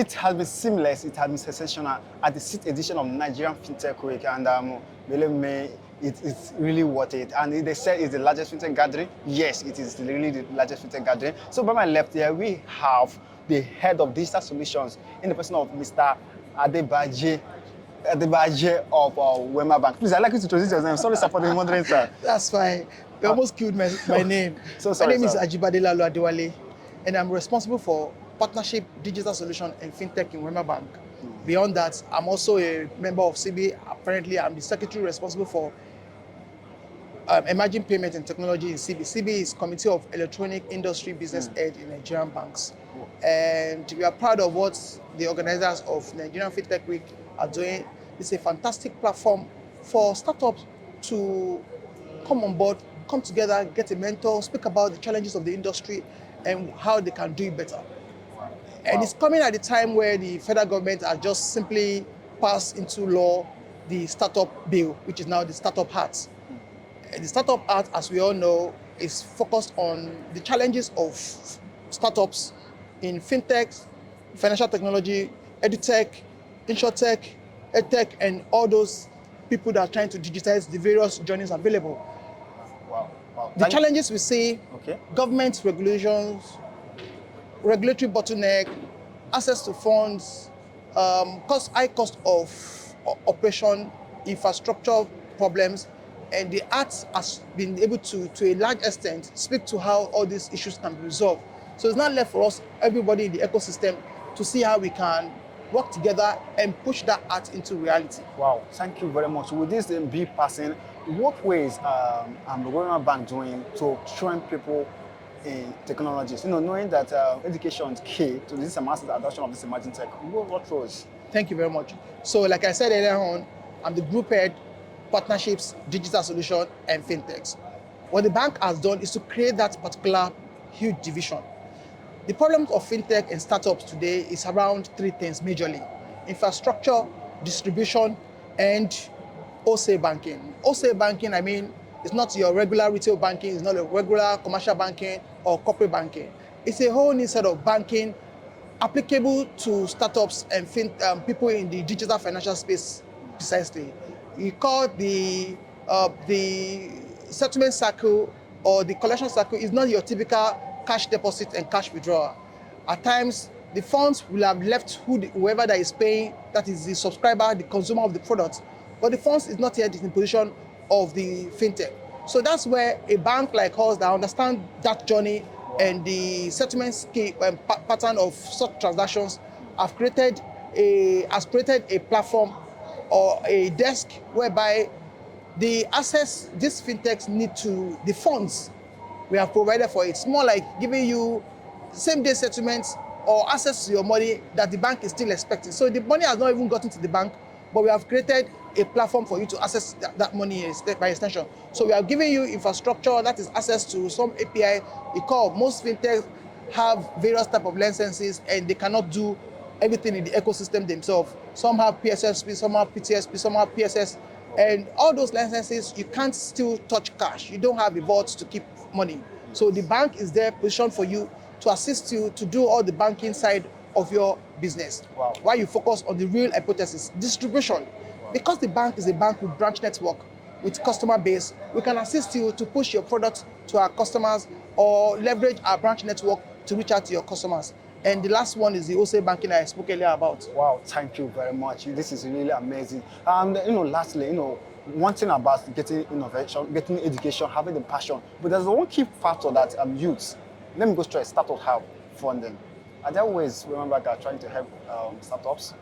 It has been seamless, it has been sensational at the 6th edition of Nigerian FinTech Week, and believe me, it's really worth it. And they said it's the largest FinTech gathering. Yes, it is really the largest FinTech gathering. So by my left here, we have the head of digital solutions in the person of Mr. Ajibade of Wema Bank. Please, I'd like you to introduce yourself. Sorry, supporting moderator. That's fine. You almost killed my name. So sorry, my name sir. is Ajibade Laolu-Adewale, and I'm responsible for partnership, digital solution, and fintech in Wema Bank. Beyond that, I'm also a member of CB. Apparently, I'm the secretary responsible for emerging payment and technology in CB. CB is Committee of Electronic Industry Business Head in Nigerian banks. And we are proud of what the organizers of Nigerian FinTech Week are doing. It's a fantastic platform for startups to come on board, come together, get a mentor, speak about the challenges of the industry and how they can do it better. And it's coming at a time where the federal government has just simply passed into law the startup bill, which is now the Startup Act. The Startup Act, as we all know, is focused on the challenges of startups in fintech, financial technology, edutech, insurtech, edtech, and all those people that are trying to digitize the various journeys available. Wow. The challenges we see, government regulations, regulatory bottleneck, access to funds, high cost of operation, infrastructure problems, and the Act has been able to a large extent, speak to how all these issues can be resolved. So it's not left for us, everybody in the ecosystem, to see how we can work together and push that Act into reality. Wow, thank you very much. With this be passing, what ways the Wema Bank doing to train people in technologies? Knowing that education is key to this massive adoption of this emerging tech. What roles? Thank you very much. So like I said earlier on, I'm the group head, partnerships, digital solution, and fintechs. What the bank has done is to create that particular huge division. The problems of fintech and startups today is around three things majorly: infrastructure, distribution, and wholesale banking. Wholesale banking, I mean, it's not your regular retail banking, it's not a regular commercial banking or corporate banking. It's a whole new set of banking applicable to startups and people in the digital financial space precisely. You call the settlement cycle or the collection cycle is not your typical cash deposit and cash withdrawal. At times, the funds will have left whoever that is paying, that is the subscriber, the consumer of the product, but the funds is not yet in the position of the fintech. So that's where a bank like us that understands that journey and the settlement scheme and pattern of such transactions has created a platform or a desk whereby the access these fintechs need to the funds we have provided for it. It's more like giving you same-day settlements or access to your money that the bank is still expecting. So the money has not even gotten to the bank, but we have created a platform for you to access that money by extension. So we are giving you infrastructure, that is access to some API. Most fintechs have various type of licenses and they cannot do everything in the ecosystem themselves. Some have PSSP, some have PTSP, some have PSS. And all those licenses, you can't still touch cash. You don't have a vault to keep money. So the bank is there positioned for you to assist you to do all the banking side of your business. Wow. While you focus on the real hypothesis, distribution. Because the bank is a bank with branch network, with customer base, we can assist you to push your product to our customers or leverage our branch network to reach out to your customers. And the last one is the wholesale banking I spoke earlier about. Wow, thank you very much. This is really amazing. Lastly, one thing about getting innovation, getting education, having the passion, but there's one key factor that youths, let me go straight, startups have funding. Are there ways Wema Bank are trying to help startups?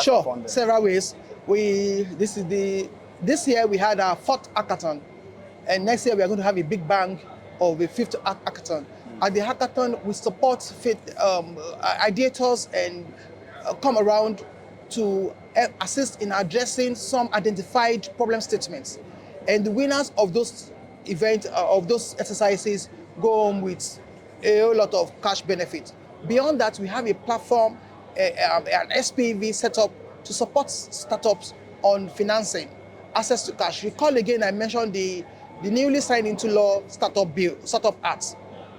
Sure, several ways. This year we had our 4th hackathon, and next year we are going to have a big bang of a 5th hackathon. At the hackathon, we support ideators and come around to assist in addressing some identified problem statements. And the winners of those events, of those exercises, go home with a whole lot of cash benefit. Beyond that, we have a platform, an SPV set up to support startups on financing, access to cash. Recall again, I mentioned the newly signed into law Startup Act,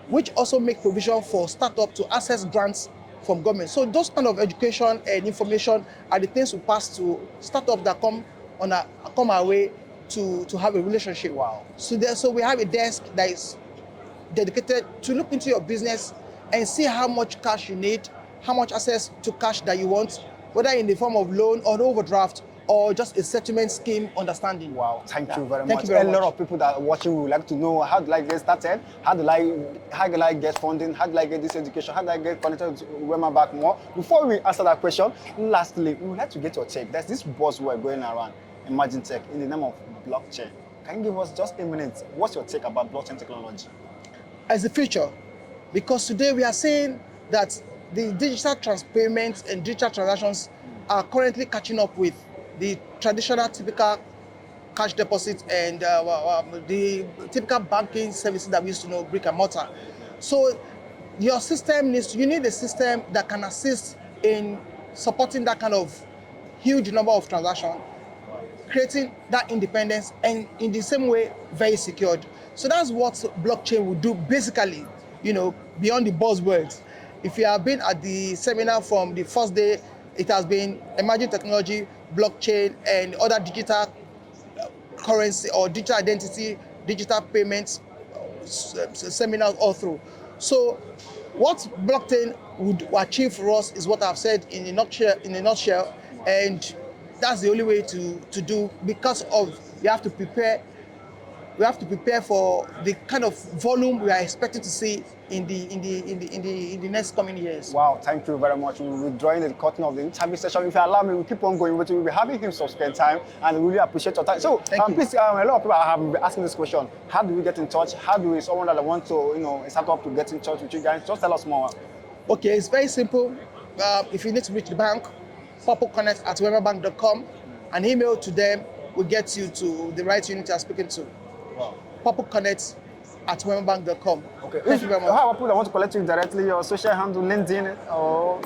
which also make provision for startups to access grants from government. So those kind of education and information are the things we pass to startups that come our way to have a relationship. Wow. So we have a desk that is dedicated to look into your business and see how much cash you need, how much access to cash that you want, whether in the form of loan or overdraft or just a settlement scheme understanding. Wow, thank you very Thank much. you very A lot much. of people that are watching would like to know, how do I get started? How do I get funding? How do I get this education? How do I get connected to Wema back more? Before we answer that question, lastly, we would like to get your take. There's this buzzword going around, emerging tech, in the name of blockchain. Can you give us just a minute? What's your take about blockchain technology? As the future, because today we are saying that the digital payments and digital transactions are currently catching up with the traditional typical cash deposits and the typical banking services that we used to know, brick and mortar. So your system you need a system that can assist in supporting that kind of huge number of transactions, creating that independence, and in the same way, very secured. So that's what blockchain will do basically, beyond the buzzwords. If you have been at the seminar from the first day, it has been emerging technology, blockchain, and other digital currency or digital identity, digital payments seminars all through. So what blockchain would achieve for us is what I've said in a nutshell, and that's the only way to do, because of we have to prepare for the kind of volume we are expecting to see in the next coming years. Wow, thank you very much. We're drawing the curtain of the interview session. If you allow me, we'll keep on going. We'll be having him spend time, and we really appreciate your time. So, please, a lot of people have been asking this question: how do we get in touch? How do we, someone that wants to, start up to get in touch with you guys? Just tell us more. Okay, it's very simple. If you need to reach the bank, purpleconnect@wemabank.com, an email to them will get you to the right unit you are speaking to. Wow. purpleconnect@wemabank.com. Okay. Thank you very much. How about people that want to collect you directly, your social handle, LinkedIn, or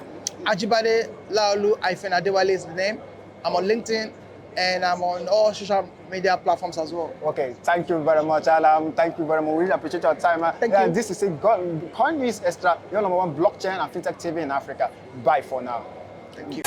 Ajibade Laolu-Adewale is the name. I'm on LinkedIn and I'm on all social media platforms as well. Okay, thank you very much, Alam. Thank you very much. We really appreciate your time. Thank you. This is Coinbase Extra, your #1 blockchain and fintech TV in Africa. Bye for now. Thank you.